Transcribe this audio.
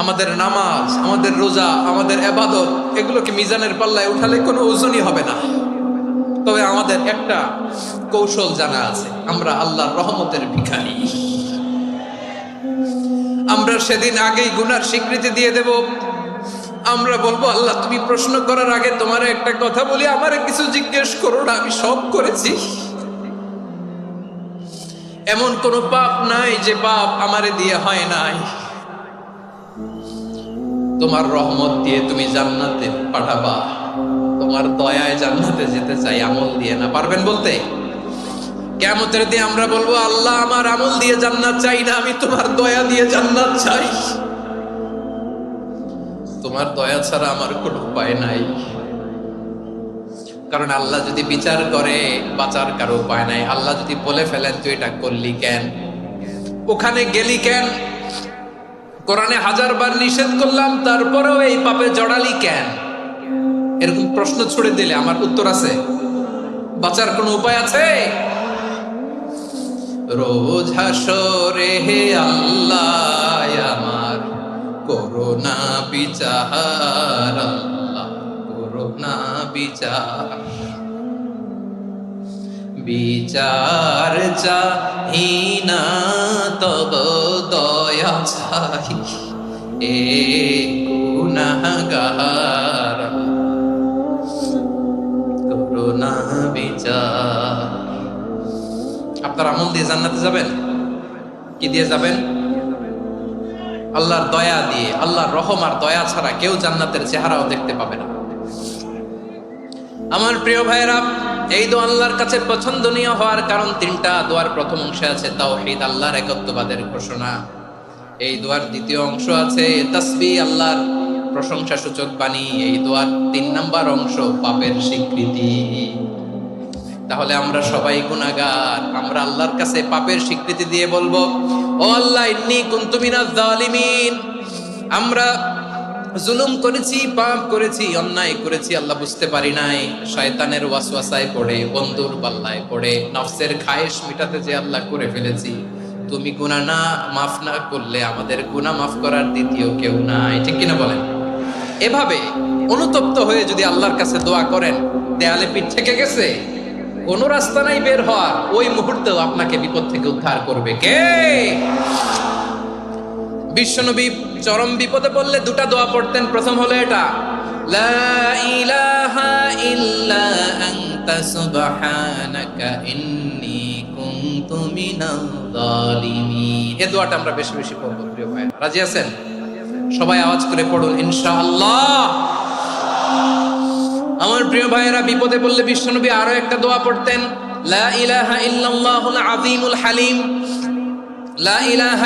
আমাদের নামাজ, আমাদের রোজা, আমাদের ইবাদত এগুলোকে মিজানের পাল্লায় উঠালে কোনো ওজনই হবে না। তবে আমাদের একটা কৌশল জানা আছে, আমরা আল্লাহর রহমতের ভিখারি। আমরা সেদিন আগেই গুনার স্বীকৃতি দিয়ে দেব। আমরা বলবো, আল্লাহ তুমি প্রশ্ন করার আগে তোমার একটা কথা বলি, আমারে কিছু জিজ্ঞেস করো না, আমি সব করেছি। এমন কোন পাপ নাই যে পাপ আমারে দিয়ে হয় নাই। তোমার রহমত দিয়ে তুমি জান্নাতে পাঠাবা, তোমার দয়ায় জান্নাতে যেতে চাই, আমল দিয়ে না। পারবেন বলতে? কিয়ামতের দিন আমরা বলবো, আল্লাহ আমার আমল দিয়ে জান্নাত চাই না, আমি তোমার দয়া দিয়ে জান্নাত চাই। তোমার দয়া ছাড়া আমার কোনো উপায় নাই। কারণ আল্লাহ যদি বিচার করে, বাঁচার কারো উপায় নাই। আল্লাহ যদি বলে ফেলেন তুই এটা করলি কেন, ওখানে গেলি কেন, কোরআনে 1000 বার নিষেধ করলাম তারপরেও এই পাপে জড়ালি কেন, এরকম প্রশ্ন ছুড়ে দিলে আমার উত্তর আছে? বাঁচার কোনো উপায় আছে? রোজ হাসরে হে আল্লাহ আমার করোনা বিচার, আল্লাহ করোনা বিচার। বিচার চাহি না তব দয়া চাই, এ গুনাহগার করোনা বিচার। আপনার আমল দিয়ে জান্নাতে যাবেন? কি দিয়ে যাবেন? আল্লাহর দয়া দিয়ে। আল্লাহর রহম আর দয়া ছাড়া কেউ জান্নাতের চেহারাও দেখতে পাবে না। আমার প্রিয় ভাইরা, এই দোয়া আল্লাহর কাছে পছন্দনীয় হওয়ার কারণ 3টা। দোয়ার প্রথম অংশে আছে তাওহীদ, আল্লাহর একত্ববাদের ঘোষণা। এই দোয়ার দ্বিতীয় অংশ আছে তাসবিহ, আল্লাহর প্রশংসা সূচক বাণী। এই দোয়ার 3 নাম্বার অংশ পাপের স্বীকৃতি। তাহলে আমরা সবাই গুনাহগার। আমরা আল্লাহর কাছে পাপের স্বীকৃতি দিয়ে বলবো, ও আল্লাহ ইন্নী কুনতু মিনাজ জালিমিন, আমরা জুলুম করেছি, পাপ করেছি, অন্যায় করেছি, আল্লাহ বুঝতে পারি নাই। শয়তানের ওয়াসওয়াসায় পড়ে, বন্ধুর পাল্লায় পড়ে, নফসের খায়েশ মিটাতে যে আল্লাহ করে ফেলেছি। তুমি গুনাহ না মাফ না করলে আমাদের গুনাহ মাফ করার দ্বিতীয় কেউ নাই। ঠিক কিনা বলেন? এভাবে অনুতপ্ত হয়ে যদি আল্লাহর কাছে দোয়া করেন, দেয়ালে পিঠ থেকে গেছে, কোন রাস্তা নাই বের হওয়ার, ওই মুহূর্তেও আপনাকে বিপদ থেকে উদ্ধার করবে কে? বিশ্বনবী চরম বিপদে পড়লে 2টা দোয়া পড়তেন। প্রথম হলো এটা, লা ইলাহা ইল্লা আনতা সুবহানাকা ইন্নী কুনতু মিনাল জালিমিন। এই দোয়াটা আমরা বেশি বেশি পড়ব প্রিয় ভাইরা। রাজি আছেন? সবাই আওয়াজ করে পড়ুন ইনশাআল্লাহ। আমার প্রিয় ভাইয়েরা, বিপদে পড়লে বিশ্বনবী আরো একটা দোয়া পড়তেন, লা ইলাহা ইল্লাল্লাহুল আযীমুল হালিম। লা ইলাহা